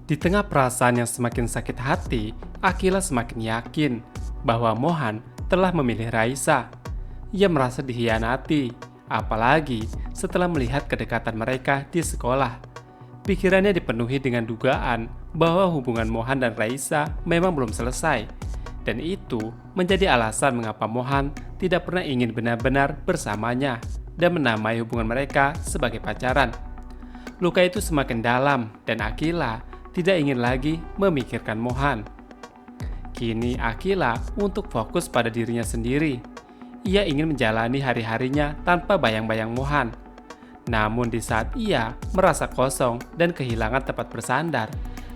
Di tengah perasaan yang semakin sakit hati, Akila semakin yakin bahwa Mohan telah memilih Raisa. Ia merasa dikhianati, apalagi setelah melihat kedekatan mereka di sekolah. Pikirannya dipenuhi dengan dugaan bahwa hubungan Mohan dan Raisa memang belum selesai. Dan itu menjadi alasan mengapa Mohan tidak pernah ingin benar-benar bersamanya dan menamai hubungan mereka sebagai pacaran. Luka itu semakin dalam dan Akila tidak ingin lagi memikirkan Mohan. Kini Akila untuk fokus pada dirinya sendiri. Ia ingin menjalani hari-harinya tanpa bayang-bayang Mohan. Namun di saat ia merasa kosong dan kehilangan tempat bersandar,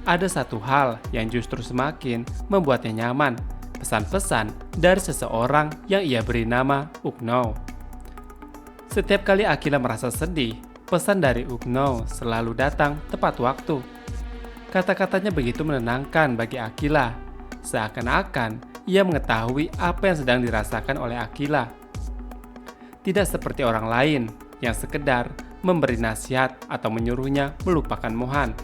ada satu hal yang justru semakin membuatnya nyaman. Pesan-pesan dari seseorang yang ia beri nama Ukno. Setiap kali Akila merasa sedih, pesan dari Ukno selalu datang tepat waktu. Kata-katanya begitu menenangkan bagi Akila, seakan-akan ia mengetahui apa yang sedang dirasakan oleh Akila. Tidak seperti orang lain yang sekedar memberi nasihat atau menyuruhnya melupakan Mohan.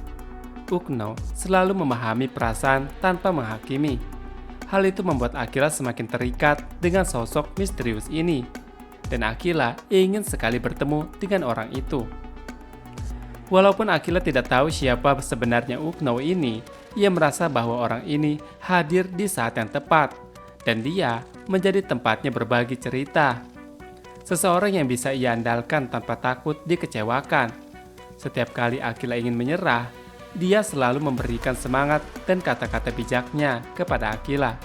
Ukno selalu memahami perasaan tanpa menghakimi. Hal itu membuat Akila semakin terikat dengan sosok misterius ini. Dan Akila ingin sekali bertemu dengan orang itu. Walaupun Akila tidak tahu siapa sebenarnya Ukno ini, ia merasa bahwa orang ini hadir di saat yang tepat. Dan dia menjadi tempatnya berbagi cerita. Seseorang yang bisa ia andalkan tanpa takut dikecewakan. Setiap kali Akila ingin menyerah, dia selalu memberikan semangat dan kata-kata bijaknya kepada Akila.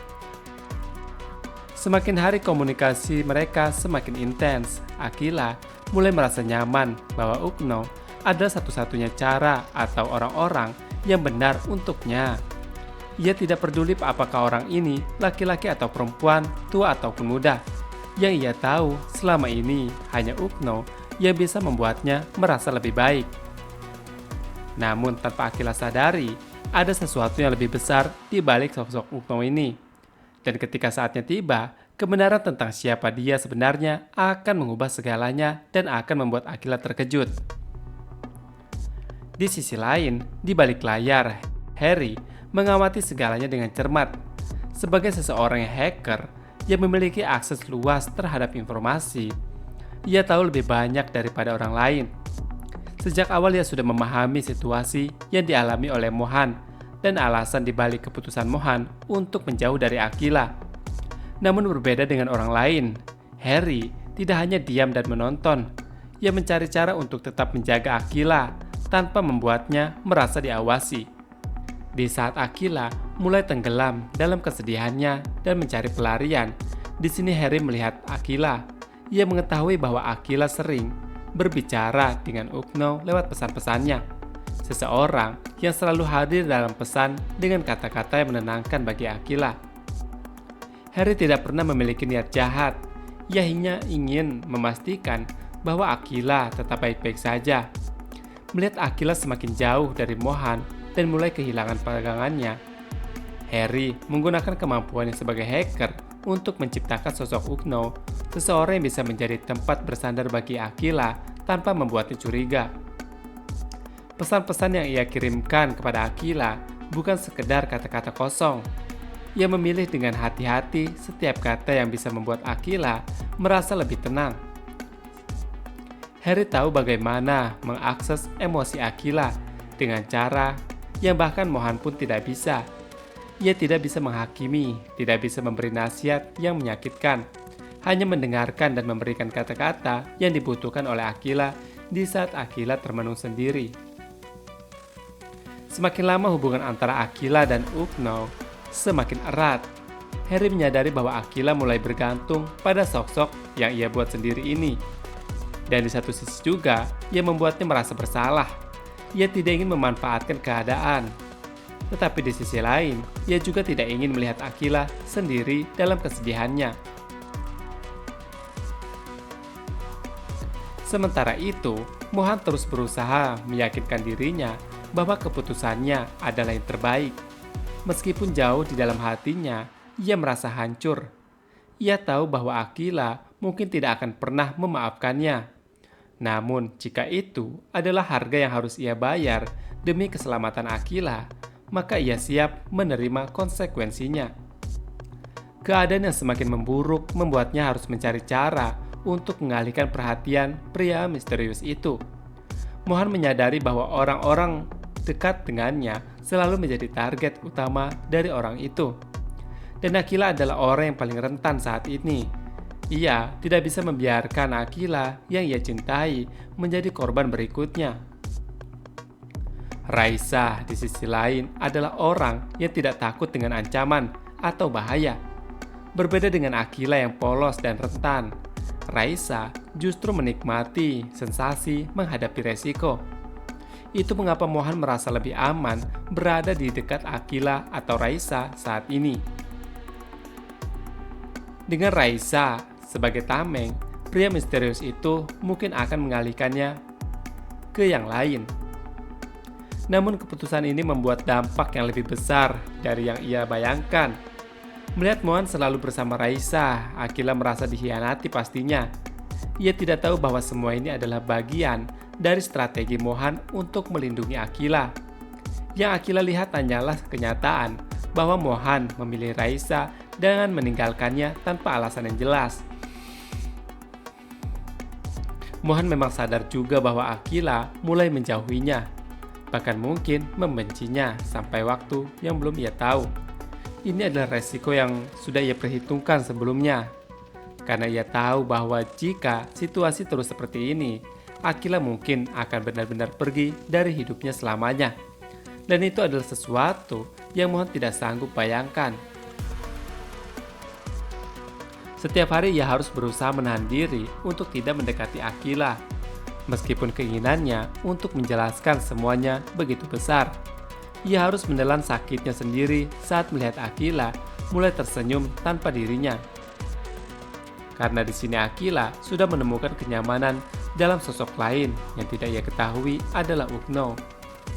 Semakin hari komunikasi mereka semakin intens. Akila mulai merasa nyaman bahwa Ukno adalah satu-satunya cara atau orang-orang yang benar untuknya. Ia tidak peduli apakah orang ini laki-laki atau perempuan, tua ataupun muda. Yang ia tahu selama ini hanya Ukno yang bisa membuatnya merasa lebih baik. Namun tanpa Akila sadari, ada sesuatu yang lebih besar di balik sosok Ukno ini. Dan ketika saatnya tiba, kebenaran tentang siapa dia sebenarnya akan mengubah segalanya dan akan membuat Akila terkejut. Di sisi lain, di balik layar, Harry mengamati segalanya dengan cermat. Sebagai seseorang yang hacker yang memiliki akses luas terhadap informasi, ia tahu lebih banyak daripada orang lain. Sejak awal ia sudah memahami situasi yang dialami oleh Mohan dan alasan dibalik keputusan Mohan untuk menjauh dari Akila. Namun berbeda dengan orang lain, Harry tidak hanya diam dan menonton. Ia mencari cara untuk tetap menjaga Akila tanpa membuatnya merasa diawasi. Di saat Akila mulai tenggelam dalam kesedihannya dan mencari pelarian, di sini Harry melihat Akila. Ia mengetahui bahwa Akila sering berbicara dengan Ukno lewat pesan-pesannya. Seseorang yang selalu hadir dalam pesan dengan kata-kata yang menenangkan bagi Akila. Harry tidak pernah memiliki niat jahat. Ia hanya ingin memastikan bahwa Akila tetap baik-baik saja. Melihat Akila semakin jauh dari Mohan dan mulai kehilangan pegangannya, Harry menggunakan kemampuannya sebagai hacker untuk menciptakan sosok Ukno, seseorang yang bisa menjadi tempat bersandar bagi Akila tanpa membuatnya curiga. Pesan-pesan yang ia kirimkan kepada Akila bukan sekedar kata-kata kosong. Ia memilih dengan hati-hati setiap kata yang bisa membuat Akila merasa lebih tenang. Harry tahu bagaimana mengakses emosi Akila dengan cara yang bahkan Mohan pun tidak bisa. Ia tidak bisa menghakimi, tidak bisa memberi nasihat yang menyakitkan, hanya mendengarkan dan memberikan kata-kata yang dibutuhkan oleh Akila di saat Akila termenung sendiri. Semakin lama hubungan antara Akila dan Ukno semakin erat. Harry menyadari bahwa Akila mulai bergantung pada sosok yang ia buat sendiri ini. Dan di satu sisi juga, ia membuatnya merasa bersalah. Ia tidak ingin memanfaatkan keadaan. Tetapi di sisi lain, ia juga tidak ingin melihat Akila sendiri dalam kesedihannya. Sementara itu, Mohan terus berusaha meyakinkan dirinya bahwa keputusannya adalah yang terbaik. Meskipun jauh di dalam hatinya, ia merasa hancur. Ia tahu bahwa Akila mungkin tidak akan pernah memaafkannya. Namun, jika itu adalah harga yang harus ia bayar demi keselamatan Akila, maka ia siap menerima konsekuensinya. Keadaan yang semakin memburuk membuatnya harus mencari cara untuk mengalihkan perhatian pria misterius itu. Mohan menyadari bahwa orang-orang dekat dengannya selalu menjadi target utama dari orang itu. Dan Akila adalah orang yang paling rentan saat ini. Ia tidak bisa membiarkan Akila yang ia cintai menjadi korban berikutnya. Raisa di sisi lain adalah orang yang tidak takut dengan ancaman atau bahaya. Berbeda dengan Akila yang polos dan rentan, Raisa justru menikmati sensasi menghadapi resiko. Itu mengapa Mohan merasa lebih aman berada di dekat Akila atau Raisa saat ini. Dengan Raisa sebagai tameng, pria misterius itu mungkin akan mengalihkannya ke yang lain. Namun keputusan ini membuat dampak yang lebih besar dari yang ia bayangkan. Melihat Mohan selalu bersama Raisa, Akila merasa dikhianati pastinya. Ia tidak tahu bahwa semua ini adalah bagian dari strategi Mohan untuk melindungi Akila. Yang Akila lihat hanyalah kenyataan bahwa Mohan memilih Raisa dengan meninggalkannya tanpa alasan yang jelas. Mohan memang sadar juga bahwa Akila mulai menjauhinya, bahkan mungkin membencinya sampai waktu yang belum ia tahu. Ini adalah resiko yang sudah ia perhitungkan sebelumnya. Karena ia tahu bahwa jika situasi terus seperti ini, Akila mungkin akan benar-benar pergi dari hidupnya selamanya. Dan itu adalah sesuatu yang Mohan tidak sanggup bayangkan. Setiap hari ia harus berusaha menahan diri untuk tidak mendekati Akila. Meskipun keinginannya untuk menjelaskan semuanya begitu besar. Ia harus menelan sakitnya sendiri saat melihat Akila mulai tersenyum tanpa dirinya. Karena di sini Akila sudah menemukan kenyamanan dalam sosok lain yang tidak ia ketahui adalah Ugno,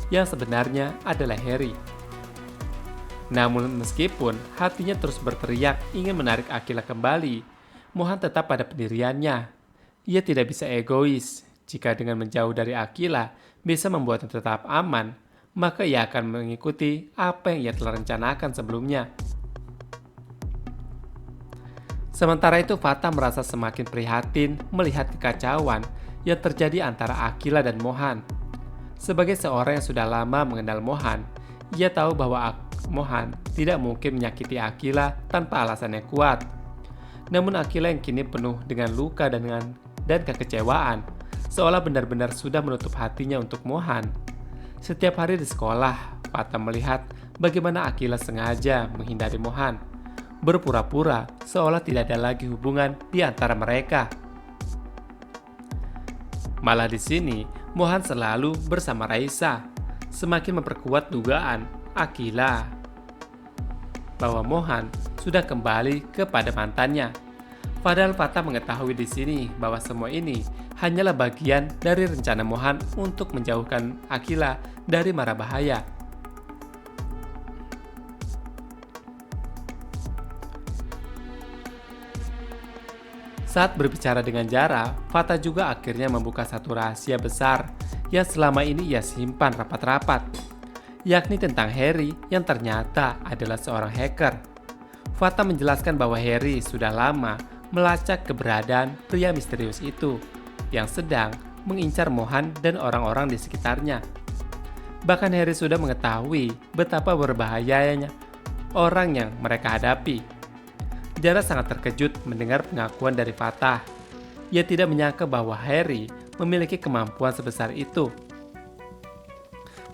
yang sebenarnya adalah Harry. Namun meskipun hatinya terus berteriak ingin menarik Akila kembali, Mohan tetap pada pendiriannya. Ia tidak bisa egois. Jika dengan menjauh dari Akila bisa membuatnya tetap aman, maka ia akan mengikuti apa yang ia telah rencanakan sebelumnya. Sementara itu Fata merasa semakin prihatin melihat kekacauan yang terjadi antara Akila dan Mohan. Sebagai seorang yang sudah lama mengenal Mohan, ia tahu bahwa Mohan tidak mungkin menyakiti Akila tanpa alasan yang kuat. Namun Akila yang kini penuh dengan luka dan kekecewaan, seolah benar-benar sudah menutup hatinya untuk Mohan. Setiap hari di sekolah, Fata melihat bagaimana Akila sengaja menghindari Mohan, berpura-pura seolah tidak ada lagi hubungan di antara mereka. Malah di sini, Mohan selalu bersama Raisa, semakin memperkuat dugaan Akila bahwa Mohan sudah kembali kepada mantannya. Padahal Fata mengetahui di sini bahwa semua ini hanyalah bagian dari rencana Mohan untuk menjauhkan Akila dari mara bahaya. Saat berbicara dengan Jara, Fata juga akhirnya membuka satu rahasia besar yang selama ini ia simpan rapat-rapat, yakni tentang Harry yang ternyata adalah seorang hacker. Fata menjelaskan bahwa Harry sudah lama melacak keberadaan pria misterius itu yang sedang mengincar Mohan dan orang-orang di sekitarnya. Bahkan Harry sudah mengetahui betapa berbahayanya orang yang mereka hadapi. Jara sangat terkejut mendengar pengakuan dari Fata. Ia tidak menyangka bahwa Harry memiliki kemampuan sebesar itu.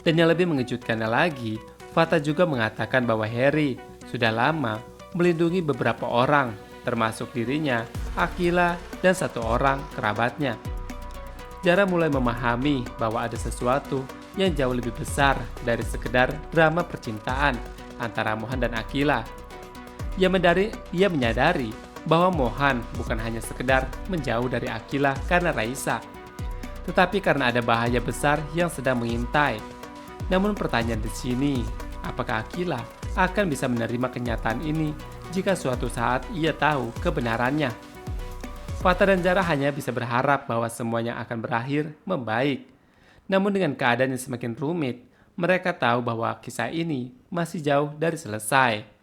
Dan yang lebih mengejutkannya lagi, Fata juga mengatakan bahwa Harry sudah lama melindungi beberapa orang, termasuk dirinya, Akila, dan satu orang kerabatnya. Jara mulai memahami bahwa ada sesuatu yang jauh lebih besar dari sekedar drama percintaan antara Mohan dan Akila. Ia menyadari bahwa Mohan bukan hanya sekedar menjauh dari Akila karena Raisa, tetapi karena ada bahaya besar yang sedang mengintai. Namun pertanyaan di sini, apakah Akila akan bisa menerima kenyataan ini jika suatu saat ia tahu kebenarannya? Fata dan Jara hanya bisa berharap bahwa semuanya akan berakhir membaik. Namun dengan keadaan yang semakin rumit, Mereka tahu bahwa kisah ini masih jauh dari selesai.